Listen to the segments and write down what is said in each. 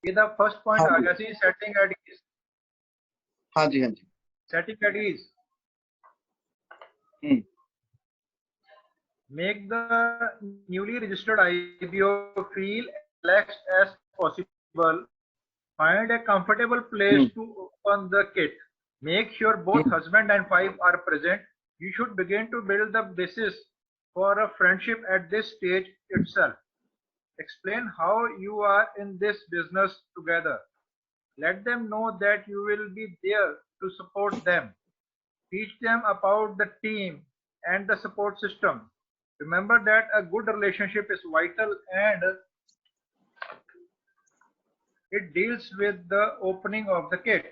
ये the first point आ गया सी setting at ease. हाँ जी, हाँ जी। Setting at ease, make the newly registered IBO feel relaxed as possible. Find a comfortable place to open the kit. Make sure both husband and wife are present. You should begin to build the basis for a friendship at this stage itself. Explain how you are in this business together. Let them know that you will be there to support them. Teach them about the team and the support system. Remember that a good relationship is vital and it deals with the opening of the kit.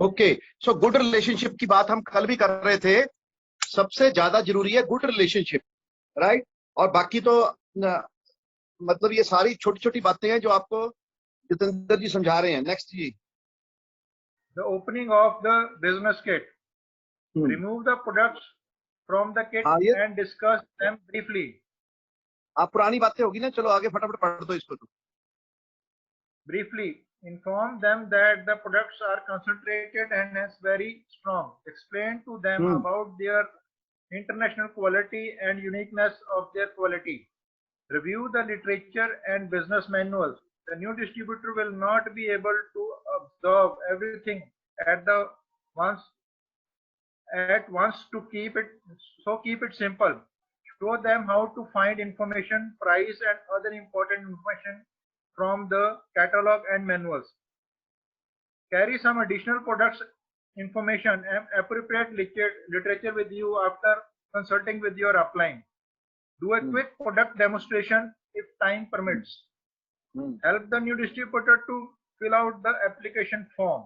Okay, so good relationship की बात हम कल भी कर रहे थे। सबसे ज्यादा जरूरी है गुड रिलेशनशिप, राइट? और बाकी तो मतलब ये सारी छोटी छोटी बातें हैं जो आपको जितेंद्र जी समझा रहे हैं। नेक्स्ट जी। The opening of the business kit. Remove the products from the kit and discuss them briefly. आप पुरानी बातें होगी ना, चलो आगे फटाफट पढ़ दो इसको। तो briefly inform them that the products are concentrated and hence very strong. Explain to them about their international quality and uniqueness of their quality. Review the literature and business manuals. The new distributor will not be able to absorb everything at once to keep it simple. Show them how to find information, price and other important information from the catalog and manuals. Carry some additional products information and appropriate literature with you after consulting with your upline. Do a quick product demonstration if time permits. Help the new distributor to fill out the application form.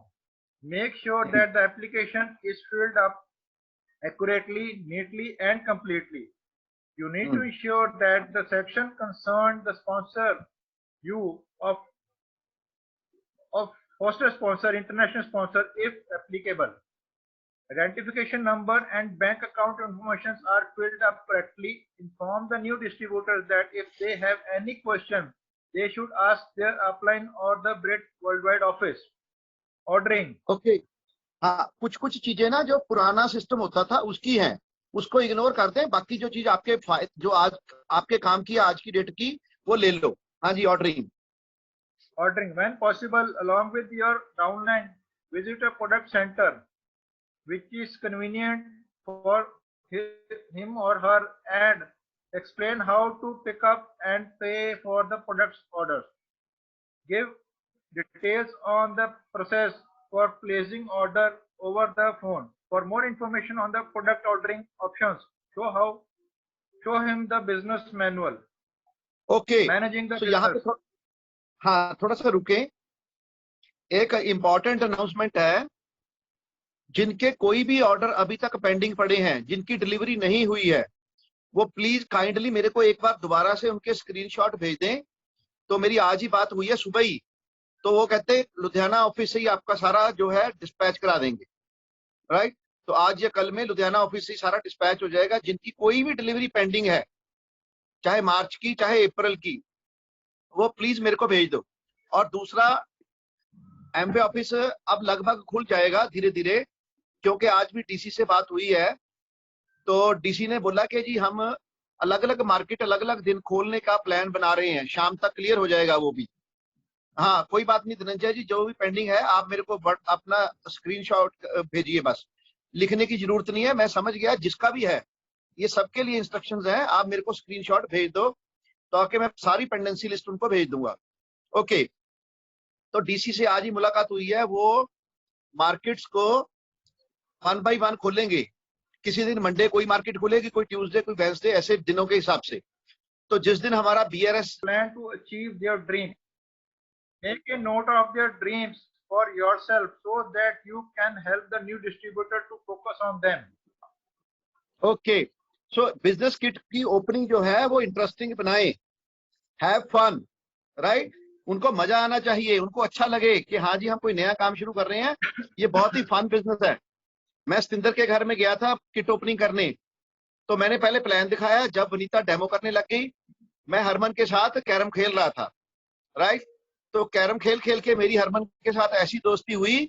Make sure that the application is filled up accurately, neatly and completely. You need to ensure that the section concerned the sponsor you of foster sponsor, international sponsor if applicable. Identification number and bank account information are filled up correctly. Inform the new distributors that if they have any question, they should ask their upline or the BRIT worldwide office. Ordering. Okay. हाँ, कुछ कुछ चीजें ना जो पुराना system होता था उसकी हैं, उसको इग्नोर कर दें। बाकी जो चीज आपके जो आज आपके काम की आज की डेट की वो ले लो। हाँ जी। Ordering when possible along with your downline, visit a product center which is convenient for him or her and explain how to pick up and pay for the product's orders. Give details on the process for placing order over the phone. For more information on the product ordering options, show him the business manual. Okay. Managing the business. हाँ, थोड़ा सा रुके। एक important announcement है, जिनके कोई भी order अभी तक पेंडिंग पड़े हैं, जिनकी डिलीवरी नहीं हुई है, वो प्लीज काइंडली मेरे को एक बार दोबारा से उनके स्क्रीनशॉट भेज दें। तो मेरी आज ही बात हुई है सुबह ही, तो वो कहते लुधियाना ऑफिस से ही आपका सारा जो है डिस्पैच करा देंगे, राइट? तो आज या कल में लुधियाना ऑफिस से ही सारा डिस्पैच हो जाएगा। जिनकी कोई भी डिलीवरी पेंडिंग है, चाहे मार्च की चाहे अप्रैल की, वो प्लीज मेरे को भेज दो। और दूसरा, एमबे ऑफिस अब लगभग खुल जाएगा धीरे धीरे, क्योंकि आज भी डीसी से बात हुई है। तो डीसी ने बोला कि जी हम अलग अलग मार्केट अलग अलग दिन खोलने का प्लान बना रहे हैं, शाम तक क्लियर हो जाएगा वो भी। हाँ, कोई बात नहीं धनंजय जी, जो भी पेंडिंग है आप मेरे को अपना स्क्रीनशॉट भेजिए, बस लिखने की जरूरत नहीं है, मैं समझ गया। जिसका भी है, ये सबके लिए इंस्ट्रक्शंस हैं, आप मेरे को स्क्रीनशॉट भेज दो ताकि मैं सारी पेंडेंसी लिस्ट उनको भेज दूंगा। ओके, तो डीसी से आज ही मुलाकात हुई है, वो मार्केट्स को 1 बाय 1 खोलेंगे। किसी दिन मंडे कोई मार्केट खुलेगी, कोई ट्यूसडे, कोई वेडनेसडे, ऐसे दिनों के हिसाब से। तो जिस दिन हमारा BRS plan to achieve their dream, make a note of their dreams for yourself so that you can help the new distributor to focus on them. Okay, so business kit की ओपनिंग जो है वो interesting बनाए, have fun, right? उनको मजा आना चाहिए, उनको अच्छा लगे कि हाँ जी हम कोई नया काम शुरू कर रहे हैं, ये बहुत ही फन बिजनेस है। मैं सतिंदर के घर में गया था किट ओपनिंग करने, तो मैंने पहले प्लान दिखाया। जब वनीता डेमो करने लग गई मैं हरमन के साथ कैरम खेल रहा था, राइट। तो कैरम खेल खेल के मेरी हरमन के साथ ऐसी दोस्ती हुई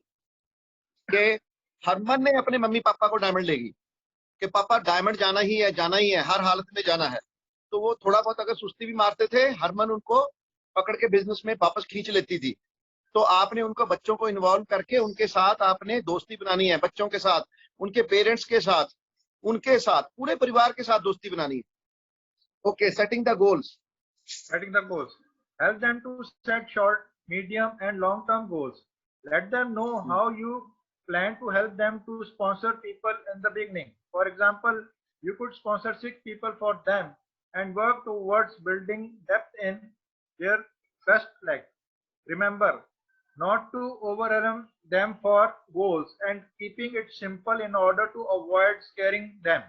कि हरमन ने अपने मम्मी पापा को डायमंड लेगी कि पापा डायमंड जाना ही है, जाना ही है, हर हालत में जाना है। तो वो थोड़ा बहुत अगर सुस्ती भी मारते थे, हरमन उनको पकड़ के बिजनेस में वापस खींच लेती थी। तो आपने उनको, बच्चों को इन्वॉल्व करके उनके साथ आपने दोस्ती बनानी है, बच्चों के साथ, उनके पेरेंट्स के साथ, उनके साथ, पूरे परिवार के साथ दोस्ती बनानी है। Okay, setting the goals. Setting the goals. Help them to set short, medium, and long-term goals. Let them know how you plan to help them to sponsor people in the beginning. For example, you could sponsor 6 people for them and work towards building depth in their best leg. Remember, not to overwhelm them for goals and keeping it simple in order to avoid scaring them.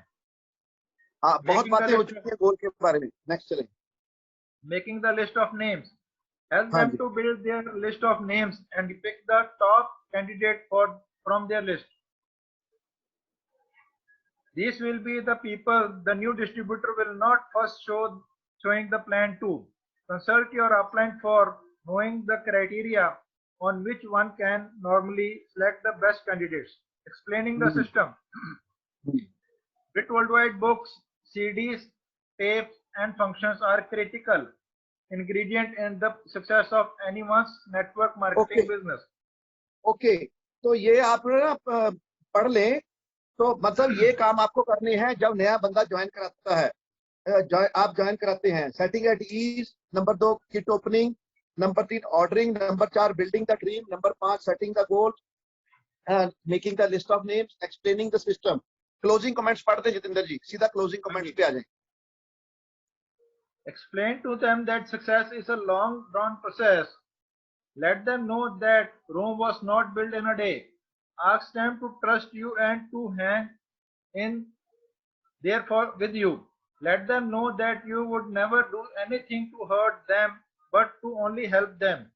हाँ, बहुत Making the बातें हो list चुकी है गोल के बारे में। Next चलें। making the list of names. Help हाँ them जी। to build their list of names and pick the top candidate from their list. These will be the people the new distributor will not first showing the plan to. Consult your upline for knowing the criteria on which one can normally select the best candidates. Explaining the system. Bit Worldwide books, CDs, tapes, and functions are critical ingredient in the success of anyone's network marketing business. Okay, तो ये आप ना पढ़ लें। तो मतलब ये काम आपको करने हैं जब नया बंदा ज्वाइन कराता है, आप ज्वाइन कराते हैं। Setting at ease, number 2 kit opening, number 3 ordering, number 4 building the dream, number 5 setting the goal, making the list of names, explaining the system. Closing comments पढ़ते जितेंद्र जी, सीधा क्लोजिंग कमेंट्स पे आ जाए। Explain to them that success is a long drawn process. Let them know that Rome was not built in a day. Ask them to trust you and to hang in there with you. Let them know that you would never do anything to hurt them but to only help them.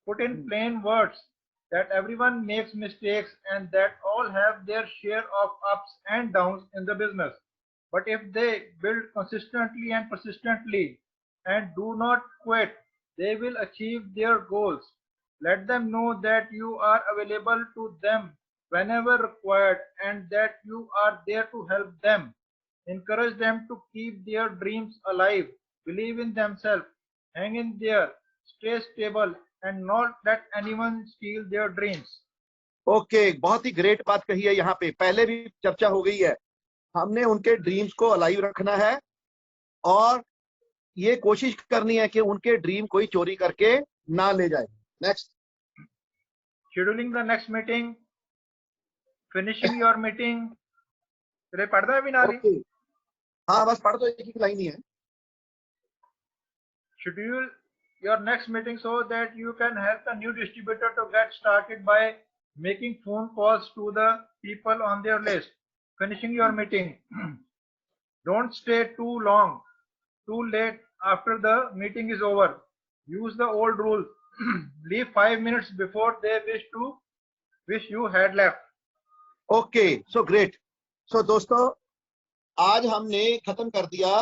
Put in plain words that everyone makes mistakes and that all have their share of ups and downs in the business. But if they build consistently and persistently and do not quit, they will achieve their goals. Let them know that you are available to them whenever required and that you are there to help them. Encourage them to keep their dreams alive, believe in themselves, hang in there, stay stable, and not let anyone steal their dreams. Okay, बहुत ही great बात कही है। यहाँ पे पहले भी चर्चा हो गई है। हमने उनके ड्रीम्स को अलाइव रखना है और ये कोशिश करनी है कि उनके ड्रीम कोई चोरी करके ना ले जाए। Next. Scheduling the next meeting, finishing your meeting. तेरे पढ़ता है भी नारी? ओके, हाँ बस पढ़ दो, एक लाइन ही है। Schedule your next meeting so that you can help the new distributor to get started by making phone calls to the people on their list. Finishing your meeting. Don't stay too long, too late after the meeting is over. Use the old rule. Leave 5 minutes before they wish you had left. Okay, so great. So दोस्तों, आज हमने खत्म कर दिया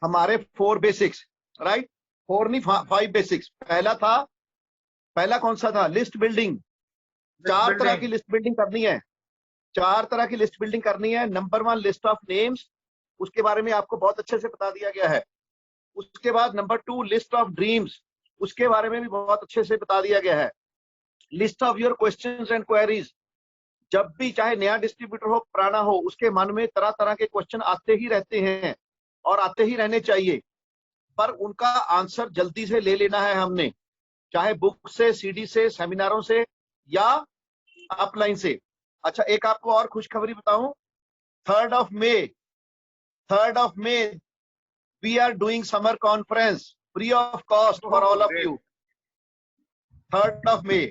हमारे 4 basics, right. 4 नहीं, 5 basics. पहला कौन सा था? List building. 4 तरह की लिस्ट बिल्डिंग करनी है। 4 तरह की लिस्ट बिल्डिंग करनी है। नंबर 1 लिस्ट ऑफ नेम्स, उसके बारे में आपको बहुत अच्छे से बता दिया गया है। उसके बाद नंबर 2 लिस्ट ऑफ ड्रीम्स, उसके बारे में भी बहुत अच्छे से बता दिया गया है। List of your questions and queries, जब भी चाहे नया डिस्ट्रीब्यूटर हो पुराना हो, उसके मन में तरह तरह के क्वेश्चन आते ही रहते हैं और आते ही रहने चाहिए, पर उनका आंसर जल्दी से ले लेना है हमने, चाहे बुक से, सीडी से, सेमिनारों से या अपलाइन से। अच्छा, एक आपको और खुशखबरी बताऊं, 3rd of May we are doing summer conference free of cost for all of you. 3rd of May,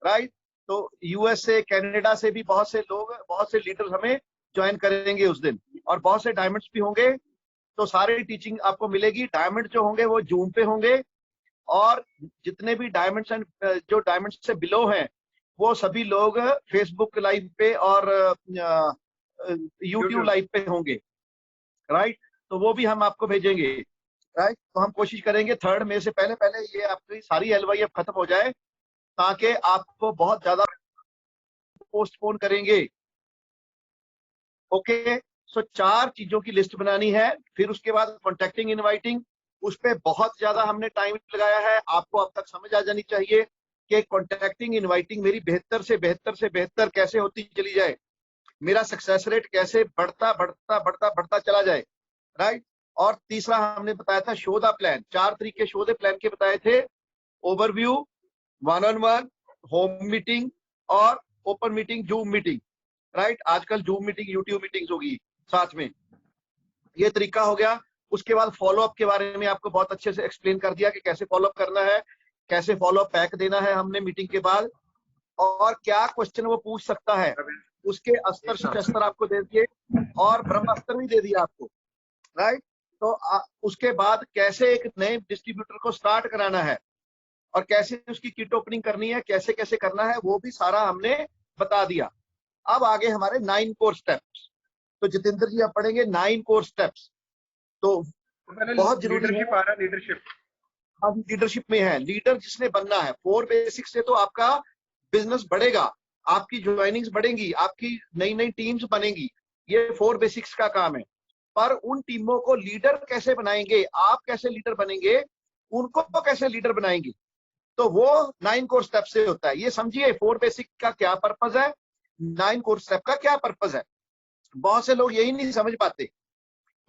right. तो यूएसए, कनाडा से भी बहुत से लोग, बहुत से लीडर्स हमें ज्वाइन करेंगे उस दिन, और बहुत से डायमंड्स भी होंगे। तो सारी टीचिंग आपको मिलेगी। डायमंड जो होंगे वो जूम पे होंगे, और जितने भी डायमंड्स एंड जो डायमंड्स से बिलो हैं वो सभी लोग फेसबुक लाइव पे और यूट्यूब लाइव पे होंगे, राइट। तो वो भी हम आपको भेजेंगे। राइट। तो हम कोशिश करेंगे 3rd मई से पहले पहले ये आपकी सारी LYF खत्म हो जाए, ताकि आपको बहुत ज्यादा पोस्टपोन करेंगे। ओके, सो 4 चीजों की लिस्ट बनानी है। फिर उसके बाद कॉन्टेक्टिंग इनवाइटिंग, उस पर बहुत ज्यादा हमने टाइम लगाया है। आपको अब तक समझ आ जानी चाहिए कि कॉन्टेक्टिंग इनवाइटिंग मेरी बेहतर से बेहतर से बेहतर कैसे होती चली जाए, मेरा सक्सेस रेट कैसे बढ़ता बढ़ता बढ़ता बढ़ता चला जाए, राइट। और तीसरा हमने बताया था शो द प्लान। 4 तरीके शो द प्लान के बताए थे, ओवरव्यू, 1-on-1, होम मीटिंग और open meeting, zoom meeting, right. आजकल जूम मीटिंग, यूट्यूब मीटिंग्स होगी साथ में, ये तरीका हो गया। उसके बाद फॉलोअप के बारे में आपको बहुत अच्छे से एक्सप्लेन कर दिया कि कैसे फॉलोअप करना है, कैसे फॉलोअप पैक देना है हमने मीटिंग के बाद, और क्या क्वेश्चन वो पूछ सकता है, उसके अस्त्र शस्त्र आपको दे दिए और ब्रह्मास्त्र भी दे दिया आपको, राइट। तो उसके बाद कैसे एक नए डिस्ट्रीब्यूटर को स्टार्ट कराना है और कैसे उसकी किट ओपनिंग करनी है, कैसे कैसे करना है, वो भी सारा हमने बता दिया। अब आगे हमारे 9 कोर स्टेप्स। तो जितेंद्र जी आप पढ़ेंगे 9 कोर स्टेप्स। तो बहुत जरूरी है, लीडरशिप आ रहा है, लीडरशिप। हाँ, लीडरशिप में है, लीडर जिसने बनना है। 4 बेसिक्स से तो आपका बिजनेस बढ़ेगा, आपकी ज्वाइनिंग्स बढ़ेंगी, आपकी नई नई टीम्स बनेंगी, ये 4 बेसिक्स का काम है। पर उन टीमों को लीडर कैसे बनाएंगे, आप कैसे लीडर बनेंगे, उनको कैसे लीडर बनाएंगे, तो वो 9 कोर स्टेप से होता है। ये समझिए 4 बेसिक का क्या पर्पज है, 9 कोर स्टेप का क्या पर्पज है। बहुत से लोग यही नहीं समझ पाते,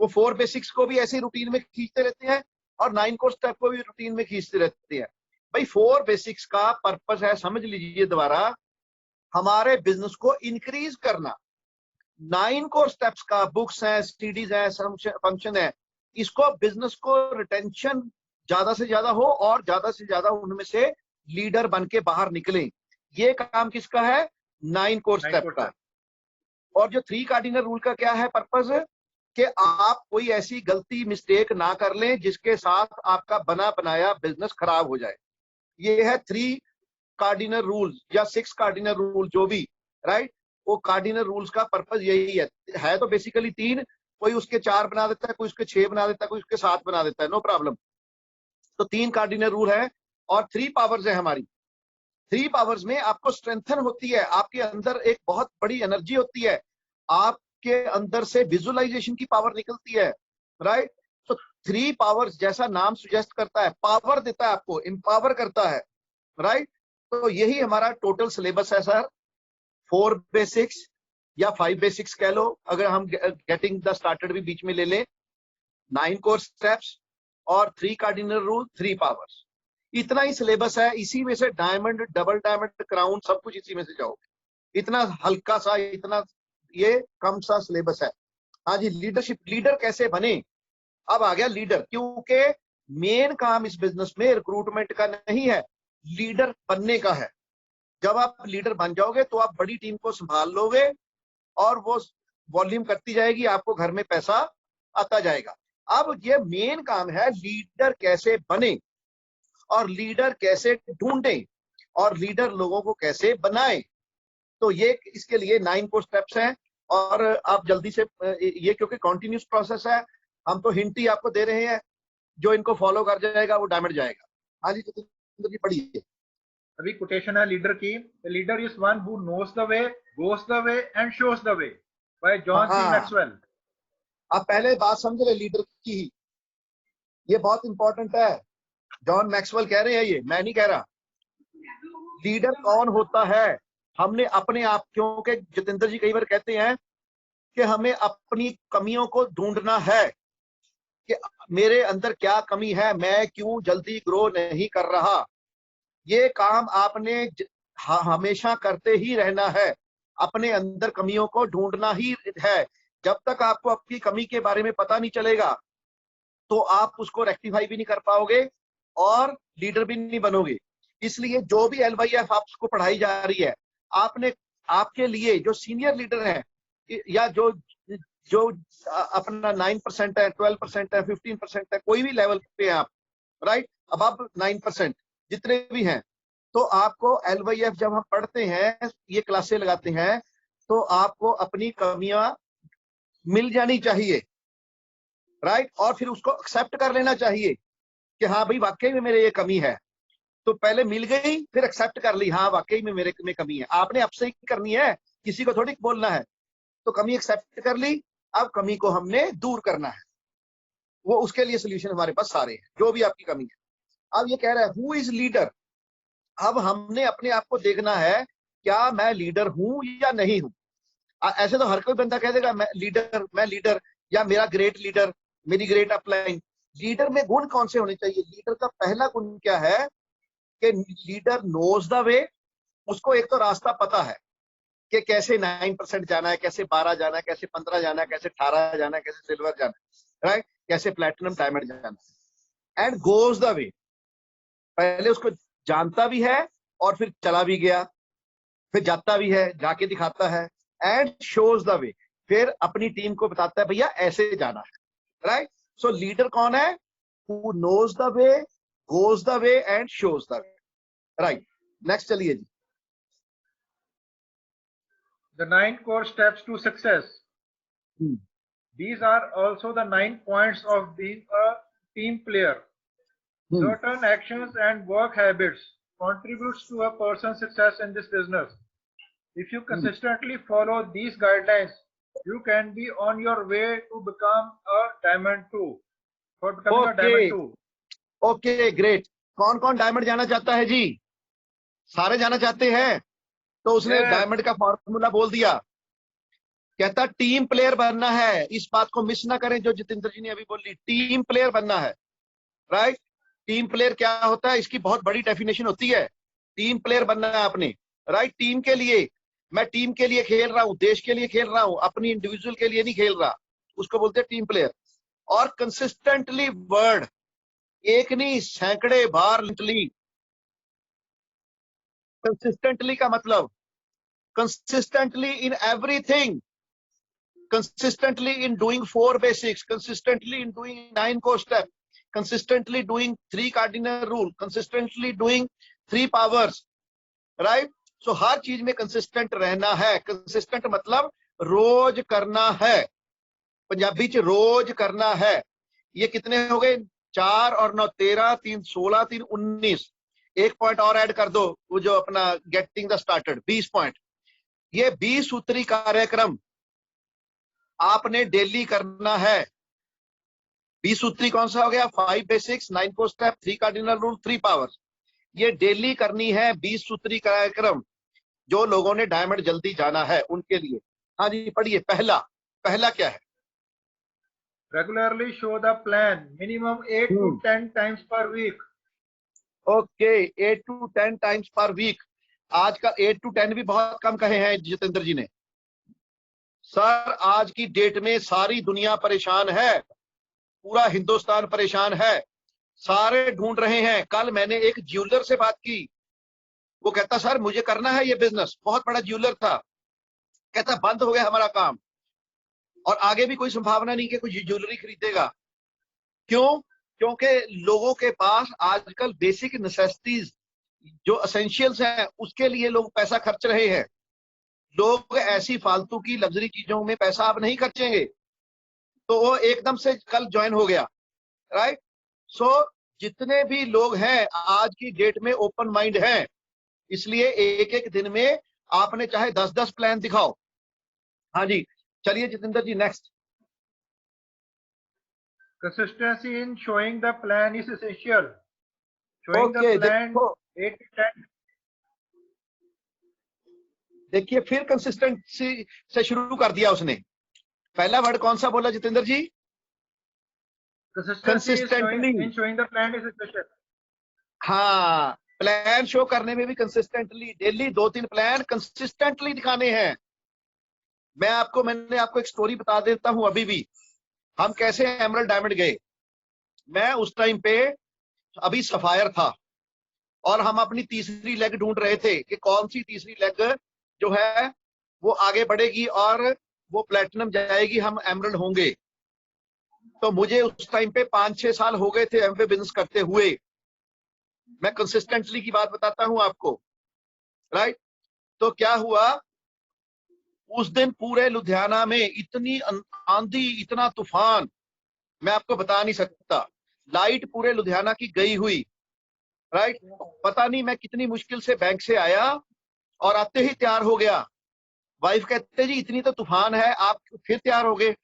वो 4 बेसिक्स को भी ऐसे रूटीन में खींचते रहते हैं और 9 कोर स्टेप को भी रूटीन में खींचते रहते हैं। भाई 4 बेसिक्स का पर्पज है, समझ लीजिए दोबारा, हमारे बिजनेस को इंक्रीज करना। 9 कोर स्टेप्स का बुक्स है, स्टडीज है, फंक्शन है, इसको बिजनेस को रिटेंशन ज्यादा से ज्यादा हो और ज्यादा से ज्यादा उनमें से लीडर बन के बाहर निकले, ये काम किसका है, 9 कोर स्टेप का। और जो 3 कार्डिनल रूल का क्या है पर्पज, कि आप कोई ऐसी गलती मिस्टेक ना कर लें जिसके साथ आपका बना बनाया बिजनेस खराब हो जाए। ये है 3 कार्डिनल रूल्स या 6 कार्डिनल रूल, जो भी, राइट। वो कार्डिनल रूल्स का पर्पज यही है तो बेसिकली 3, कोई उसके 4 बना देता है, कोई उसके 6 बना देता है, कोई उसके 7 बना देता है, नो प्रॉब्लम। तो 3 कार्डिनल रूल है और 3 पावर्स है हमारी। 3 पावर्स में आपको स्ट्रेंथन होती है, आपके अंदर एक बहुत बड़ी एनर्जी होती है, आपके अंदर से विजुअलाइजेशन की पावर निकलती है, राइट। तो 3 पावर्स जैसा नाम सुजेस्ट करता है, पावर देता है आपको, एम्पावर करता है, राइट। तो यही हमारा टोटल सिलेबस है सर। 4 बेसिक्स या 5 बेसिक्स कह लो, अगर हम गेटिंग द स्टार्टेड भी बीच में ले लें, 9 कोर स्टेप्स और 3 कार्डिनल रूल, 3 पावर्स, इतना ही सिलेबस है। इसी में से डायमंड, डबल डायमंड, क्राउन, सब कुछ इसी में से जाओगे। इतना हल्का सा, इतना ये कम सा सिलेबस है। हाँ जी, लीडरशिप, लीडर कैसे बने, अब आ गया लीडर, क्योंकि मेन काम इस बिजनेस में रिक्रूटमेंट का नहीं है, लीडर बनने का है। जब आप लीडर बन जाओगे तो आप बड़ी टीम को संभाल लोगे और वो वॉल्यूम करती जाएगी, आपको घर में पैसा आता जाएगा। अब ये मेन काम है, लीडर कैसे बने और लीडर कैसे ढूंढे और लीडर लोगों को कैसे बनाए। तो ये इसके लिए 9 कोर स्टेप्स हैं और आप जल्दी से, ये क्योंकि कॉन्टिन्यूस प्रोसेस है, हम तो हिंट ही आपको दे रहे हैं, जो इनको फॉलो कर जाएगा वो डायमंड जाएगा। हाँ जी जितेंद्र जी पढ़िए। अभी कोटेशन है लीडर की, leader is one who knows the way, goes the way and shows the way, by John C हाँ, मैक्सवेल। आप पहले बात समझ रहे लीडर की ही, ये बहुत इंपॉर्टेंट है। जॉन मैक्सवेल कह रहे हैं, ये मैं नहीं कह रहा। लीडर कौन होता है, हमने अपने आप, क्योंकि जितेंद्र जी कई बार कहते हैं कि हमें अपनी कमियों को ढूंढना है कि मेरे अंदर क्या कमी है, मैं क्यों जल्दी ग्रो नहीं कर रहा। ये काम आपने हमेशा करते ही रहना है, अपने अंदर कमियों को ढूंढना ही है। जब तक आपको अपनी कमी के बारे में पता नहीं चलेगा तो आप उसको रेक्टिफाई भी नहीं कर पाओगे और लीडर भी नहीं बनोगे। इसलिए जो भी LYF आपको पढ़ाई जा रही है, आपने, आपके लिए जो सीनियर लीडर है या जो जो अपना 9% है, 12% है, 15% है, कोई भी लेवल पे आप, राइट, अब आप 9% जितने भी हैं, तो आपको LYF जब हम पढ़ते हैं, ये क्लासें लगाते हैं, तो आपको अपनी कमियां मिल जानी चाहिए। राइट, और फिर उसको एक्सेप्ट कर लेना चाहिए कि हाँ भाई वाकई में मेरे ये कमी है। तो पहले मिल गई, फिर एक्सेप्ट कर ली, हाँ वाकई में मेरे में कमी है। आपने अब से ही करनी है, किसी को थोड़ी बोलना है। तो कमी एक्सेप्ट कर ली, अब कमी को हमने दूर करना है। वो उसके लिए सोल्यूशन हमारे पास सारे हैं, जो भी आपकी कमी है। अब ये कह रहा है हु इज लीडर। अब हमने अपने आप को देखना है, क्या मैं लीडर हूं या नहीं हूं। ऐसे तो हर कोई बंदा कह देगा मैं लीडर, या मेरा ग्रेट लीडर, मेरी ग्रेट अपलाइन। लीडर में गुण कौन से होने चाहिए? लीडर का पहला गुण क्या है कि लीडर नोज द वे। उसको एक तो रास्ता पता है कि कैसे 9% जाना है, कैसे 12 जाना है, कैसे 15 जाना है, कैसे 18 जाना है, कैसे सिल्वर जाना है, राइट, कैसे प्लेटिनम डायमंड जाना है। एंड गोज द वे, पहले उसको जानता भी है और फिर चला भी गया, फिर जाता भी है, जाके दिखाता है। एंड शोज द वे, फिर अपनी टीम को बताता है भैया ऐसे जाना है, राइट। सो लीडर कौन है? Who knows the way, goes the way and shows the way, right. Next चलिए जी। The 9 core steps to success. हम्म, These are also the 9 points of being a team player. Hmm, Certain actions and work habits contributes to a person's success in this business. If you hmm. consistently follow these guidelines, you can be on your way to become a diamond 2. For becoming a okay, diamond 2. Okay, great. कौन कौन diamond जाना चाहता है जी? सारे जाना चाहते हैं। तो उसने Yes. डायमंड का फॉर्मूला बोल दिया। कहता टीम प्लेयर बनना है। इस बात को मिस ना करें जो जितेंद्र जी ने अभी बोली, टीम प्लेयर बनना है, राइट। टीम प्लेयर क्या होता है, इसकी बहुत बड़ी डेफिनेशन होती है। टीम प्लेयर बनना है आपने, राइट। टीम के लिए, मैं टीम के लिए खेल रहा हूं, देश के लिए खेल रहा हूं, अपनी इंडिविजुअल के लिए नहीं खेल रहा, उसको बोलते हैं टीम प्लेयर। और कंसिस्टेंटली वर्ड, एक नहीं सैकड़े बार लिटली। कंसिस्टेंटली का मतलब consistently in everything, consistently in doing 4 basics, consistently in doing 9 core steps, consistently doing 3 cardinal rule, consistently doing 3 powers, right? So हर चीज में कंसिस्टेंट रहना है। कंसिस्टेंट मतलब रोज करना है, पंजाबी च रोज करना है। ये कितने हो गए? 4 और 9 13, 3 16, 3 19। एक पॉइंट और ऐड कर दो, वो जो अपना गेटिंग द स्टार्टेड 20 पॉइंट। ये 20 सूत्री कार्यक्रम आपने डेली करना है। 20 सूत्री कौन सा हो गया? 5 basics, 9 core step, 3 cardinal rule, 3 powers. ये डेली करनी है 20 सूत्री कार्यक्रम। जो लोगों ने डायमंड जल्दी जाना है उनके लिए। हाँ जी पढ़िए। पहला पहला क्या है? Regularly show the plan. Minimum 8 to 10 times per week. Okay, 8 to 10 times per week. आज का 8 to 10 भी बहुत कम कहे हैं जितेंद्र जी ने। सर आज की डेट में सारी दुनिया परेशान है, पूरा हिंदुस्तान परेशान है, सारे ढूंढ रहे हैं। कल मैंने एक ज्वेलर से बात की, वो कहता सर मुझे करना है ये बिजनेस, बहुत बड़ा ज्वेलर था। कहता बंद हो गया हमारा काम और आगे भी कोई संभावना नहीं कि कोई ज्वेलरी खरीदेगा। क्यों? क्योंकि लोगों के पास आजकल बेसिक नेसेसिटीज जो एसेंशियल्स हैं उसके लिए लोग पैसा खर्च रहे हैं। लोग ऐसी फालतू की लग्जरी चीजों में पैसा आप नहीं खर्चेंगे। तो वो एकदम से कल ज्वाइन हो गया, राइट। सो जितने भी लोग हैं आज की डेट में ओपन माइंड हैं, इसलिए एक एक दिन में आपने चाहे 10-10 प्लान दिखाओ। हाँ जी चलिए Jitendra ji next. Consistency in showing the plan is essential. Showing the okay plan देखो, 8 to 10. देखिए फिर कंसिस्टेंसी से शुरू कर दिया उसने। पहला वर्ड कौन सा बोला जितेंद्र जी? Consistency is consistently. showing the plan is essential. हाँ, प्लान शो करने में भी कंसिस्टेंटली, डेली 2-3 प्लान कंसिस्टेंटली दिखाने हैं। मैंने आपको एक स्टोरी बता देता हूं। अभी भी हम कैसे एमरल्ड डायमंड गए। मैं उस टाइम पे अभी सफायर था और हम अपनी तीसरी लेग ढूंढ रहे थे कि कौन सी तीसरी लेग जो है वो आगे बढ़ेगी और वो प्लेटिनम जाएगी, हम एमरल्ड होंगे। तो मुझे उस टाइम पे 5-6 साल हो गए थे एमवे बिजनेस करते हुए। मैं कंसिस्टेंटली की बात बताता हूं आपको, राइट। तो क्या हुआ उस दिन पूरे लुधियाना में इतनी आंधी, इतना तूफान, मैं आपको बता नहीं सकता। लाइट पूरे लुधियाना की गई हुई, राइट। पता नहीं मैं कितनी मुश्किल से बैंक से आया और आते ही तैयार हो गया। वाइफ कहते जी इतनी तो तूफान है, आप फिर तैयार हो गए।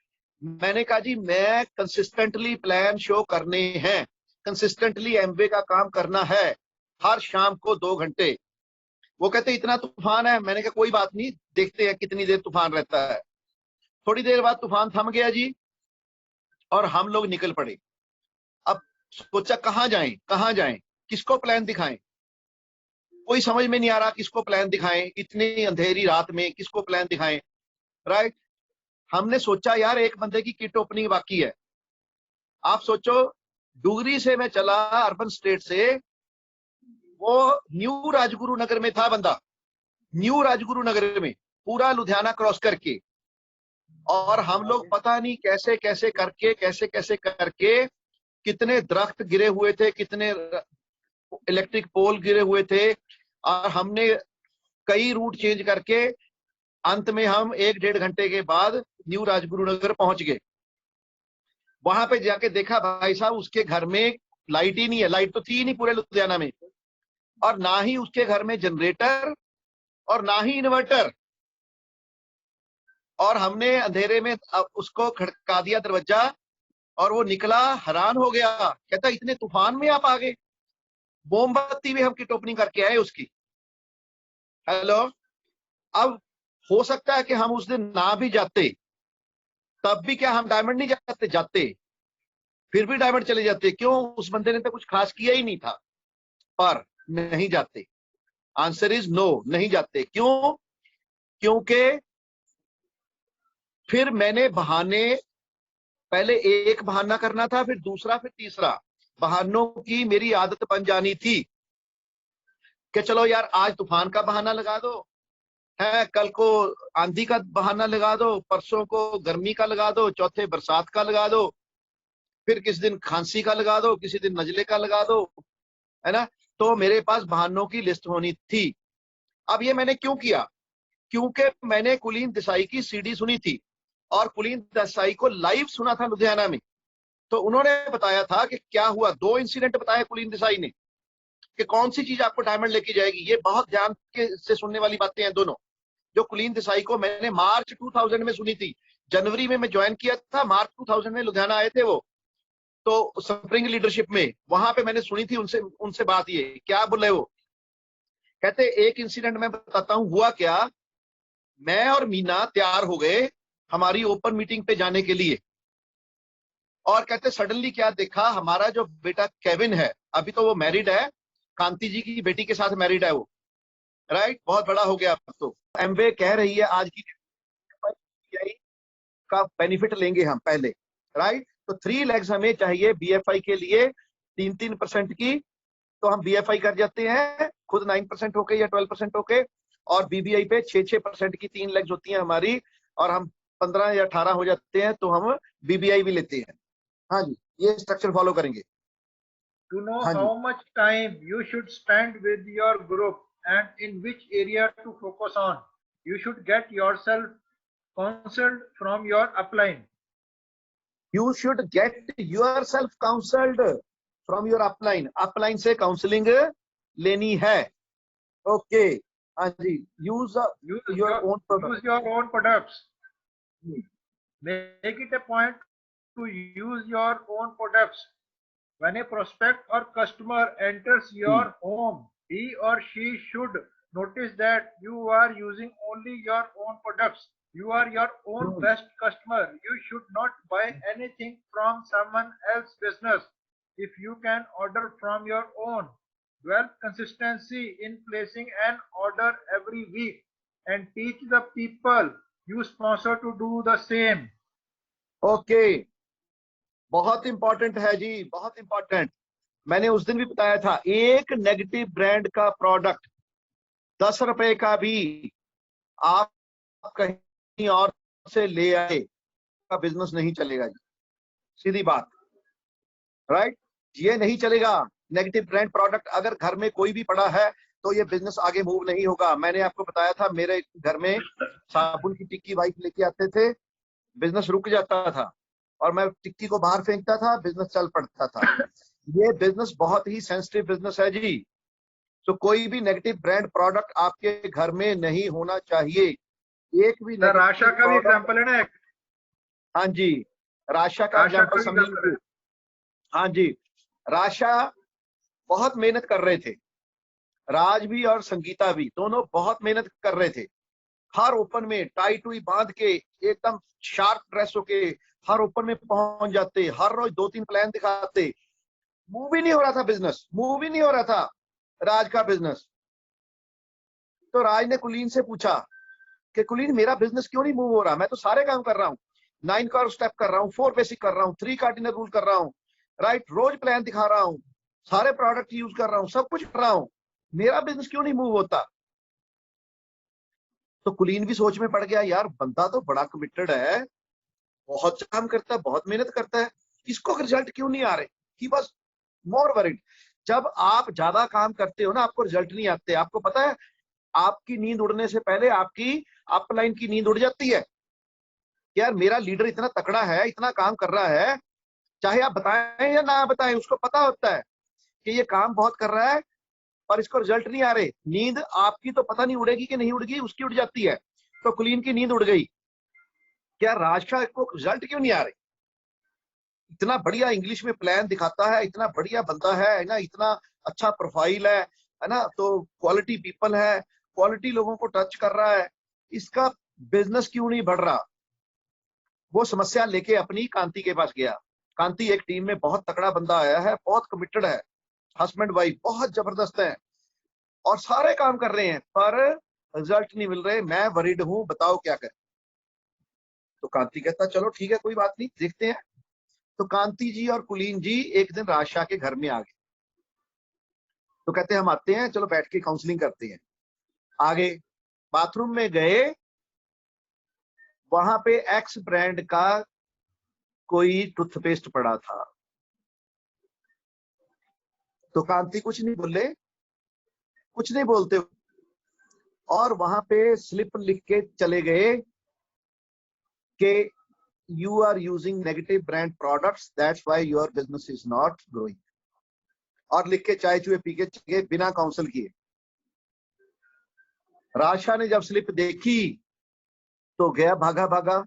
मैंने कहा जी मैं कंसिस्टेंटली प्लान शो करने हैं, कंसिस्टेंटली एमवे का काम करना है, हर शाम को 2 घंटे। वो कहते इतना तूफान है। मैंने कहा कोई बात नहीं, देखते हैं कितनी देर तूफान रहता है। थोड़ी देर बाद तूफान थम गया जी और हम लोग निकल पड़े। अब सोचा कहाँ जाएं, कहाँ जाएं, किसको प्लान दिखाएं, कोई समझ में नहीं आ रहा किसको प्लान दिखाएं, इतनी अंधेरी रात में किसको प्लान दिखाएं, राइट। हमने सोचा यार एक बंदे की किट ओपनिंग बाकी है। आप सोचो डुगरी से मैं चला, अर्बन स्टेट से, वो न्यू राजगुरु नगर में था बंदा, न्यू राजगुरु नगर में, पूरा लुधियाना क्रॉस करके। और हम लोग पता नहीं कैसे कैसे करके कितने दरख्त गिरे हुए थे, कितने इलेक्ट्रिक पोल गिरे हुए थे, और हमने कई रूट चेंज करके अंत में हम 1-1.5 घंटे के बाद न्यू राजगुरु नगर पहुंच गए। वहां पे जाके देखा भाई साहब उसके घर में लाइट ही नहीं है, लाइट तो थी ही नहीं पूरे लुधियाना में, और ना ही उसके घर में जनरेटर और ना ही इन्वर्टर। और हमने अंधेरे में उसको खड़का दिया दरवाजा, और वो निकला, हैरान हो गया, कहता इतने तूफान में आप आ गए। मोमबत्ती भी हम किट ओपनिंग करके आए उसकी। हेलो, अब हो सकता है कि हम उस दिन ना भी जाते, तब भी क्या हम डायमंड नहीं जाते? जाते, फिर भी डायमंड चले जाते। क्यों? उस बंदे ने तो कुछ खास किया ही नहीं था, पर नहीं जाते। आंसर इज नो, नहीं जाते। क्यों? क्योंकि फिर मैंने बहाने, पहले एक बहाना करना था, फिर दूसरा, फिर तीसरा। बहानों की मेरी आदत बन जानी थी कि चलो यार आज तूफान का बहाना लगा दो, है कल को आंधी का बहाना लगा दो, परसों को गर्मी का लगा दो, चौथे बरसात का लगा दो, फिर किसी दिन खांसी का लगा दो, किसी दिन नजले का लगा दो, है ना। तो मेरे पास बहानों की लिस्ट होनी थी। अब ये मैंने क्यों किया? क्योंकि मैंने कुलीन देसाई की सीडी सुनी थी, और कुलीन देसाई को लाइव सुना था लुधियाना में। तो उन्होंने बताया था कि क्या हुआ, 2 इंसिडेंट बताए कुलीन देसाई ने कि कौन सी चीज आपको डायमंड लेके जाएगी। ये बहुत ध्यान के से सुनने वाली बातें हैं दोनों, जो कुलीन देसाई को मैंने मार्च 2000 में सुनी थी। जनवरी में मैं ज्वाइन किया था, मार्च 2000 में लुधियाना आए थे वो, तो स्प्रिंग लीडरशिप में, वहां पे मैंने सुनी थी उनसे बात। ये क्या बोले वो, कहते एक इंसिडेंट मैं बताता हूँ हुआ क्या। मैं और मीना तैयार हो गए हमारी ओपन मीटिंग पे जाने के लिए, और कहते सडनली क्या देखा, हमारा जो बेटा केविन है, अभी तो वो मैरिड है, कांति जी की बेटी के साथ मैरिड है वो, राइट, बहुत बड़ा हो गया अब तो। एमवे कह रही है आज की BFI का बेनिफिट लेंगे हम पहले, राइट। तो 3 लेग्स हमें चाहिए BFI के लिए, 3% की। तो हम BFI कर जाते हैं खुद 9% होके या 12% होके, और BBI पे 6% की 3 लेग्स होती हैं हमारी, और हम 15 या 18 हो जाते हैं तो हम BBI भी लेते हैं। हाँ जी, ये स्ट्रक्चर फॉलो करेंगे। To know हाँ जी, how much time you should spend with your group and in which area to focus on, you should get yourself counseled from your upline. You should get yourself counselled from your upline. Upline से counselling लेनी है। Okay, हाँ जी। Use Use your your, own product. use your own products. Make it a point to use your own products. When a prospect or customer enters your home, he or she should notice that you are using only your own products. You are your own best customer. You should not buy anything from someone else's business if you can order from your own. Develop consistency in placing an order every week and teach the people you sponsor to do the same. Okay, बहुत important है जी, बहुत important. मैंने उस दिन भी बताया था, एक नेगेटिव ब्रांड का प्रोडक्ट 10 रुपए का भी आप कहीं और से ले आए, का बिजनेस नहीं चलेगा जी, सीधी बात, राइट। ये नहीं चलेगा। नेगेटिव ब्रांड प्रोडक्ट अगर घर में कोई भी पड़ा है तो ये बिजनेस आगे मूव नहीं होगा। मैंने आपको बताया था, मेरे घर में साबुन की टिक्की वाइफ लेके आते थे, बिजनेस रुक जाता था। और मैं टिक्की को बाहर फेंकता था, बिजनेस चल पड़ता था। ये बिजनेस बहुत ही सेंसिटिव बिजनेस है जी। तो कोई भी नेगेटिव ब्रांड प्रोडक्ट आपके घर में नहीं होना चाहिए। एक भी सर आशा नेगेटिव का भी प्रोडक्ट। एग्जांपल है ना एक, हाँ जी, राशा का आशा एग्जांपल का भी समझ एग्जांपल है। लीजिए। हाँ जी, राशा बहुत मेहनत कर रहे थे, राज भी और संगीता भी दोनों बहुत मेहनत कर रहे थे। हर ओपन में टाई टुई बांध के एकदम शार्प ड्रेस होके हर ओपन में पहुंच जाते, हर रोज 2-3 प्लान दिखाते। मूव ही नहीं हो रहा था बिजनेस, मूव ही नहीं हो रहा था राज का बिजनेस। तो राज ने कुलीन से पूछा कि कुलीन मेरा बिजनेस क्यों नहीं मूव हो रहा, मैं तो सारे काम कर रहा हूँ, 9 का स्टेप कर रहा हूँ, 4 बेसिक कर रहा हूँ, 3 कार्डिनल रूल कर रहा हूँ, राइट, रोज प्लान दिखा रहा हूँ, सारे प्रोडक्ट यूज कर रहा हूँ, सब कुछ कर रहा हूँ, मेरा बिजनेस क्यों नहीं मूव होता। तो कुलीन भी सोच में पड़ गया, यार बंदा तो बड़ा कमिटेड है, बहुत काम करता है, बहुत मेहनत करता है, इसको रिजल्ट क्यों नहीं आ रहे। He was more worried. जब आप ज्यादा काम करते हो ना, आपको रिजल्ट नहीं आते। आपको पता है, आपकी नींद उड़ने से पहले आपकी अपलाइन की नींद उड़ जाती है। यार मेरा लीडर इतना तकड़ा है, इतना काम कर रहा है, चाहे आप बताएं या ना बताएं, उसको पता होता है कि ये काम बहुत कर रहा है और इसको रिजल्ट नहीं आ रहे। नींद आपकी तो पता नहीं उड़ेगी कि नहीं उड़ेगी, उसकी उड़ जाती है। तो कुलीन की नींद उड़ गई, क्या राजका को रिजल्ट क्यों नहीं आ रहे। इतना बढ़िया इंग्लिश में प्लान दिखाता है, इतना बढ़िया बंदा है ना, इतना अच्छा प्रोफाइल है ना, तो क्वालिटी पीपल है, क्वालिटी लोगों को टच कर रहा है, इसका बिजनेस क्यों नहीं बढ़ रहा। वो समस्या लेके अपनी कांति के पास गया। कांति एक टीम में बहुत तगड़ा बंदा आया है, बहुत कमिटेड है, हस्बैंड वाइफ बहुत जबरदस्त है और सारे काम कर रहे हैं पर रिजल्ट नहीं मिल रहे, मैं वरीड हूं, बताओ क्या करें। तो कांति कहता चलो ठीक है, कोई बात नहीं, देखते हैं। तो कांति जी और कुलीन जी एक दिन राजशाह के घर में आ गए। तो कहते हम आते हैं, चलो बैठ के काउंसलिंग करते हैं। आगे बाथरूम में गए, वहां पे एक्स ब्रांड का कोई टूथपेस्ट पड़ा था। तो कांति कुछ नहीं बोले, कुछ नहीं बोलते, और वहां पे स्लिप लिख के चले गए कि you are using negative brand products, that's why your business is not growing. और लिख के चाय चुए पी के चले गए बिना काउंसिल किए। राजशाह ने जब स्लिप देखी तो गया भागा भागा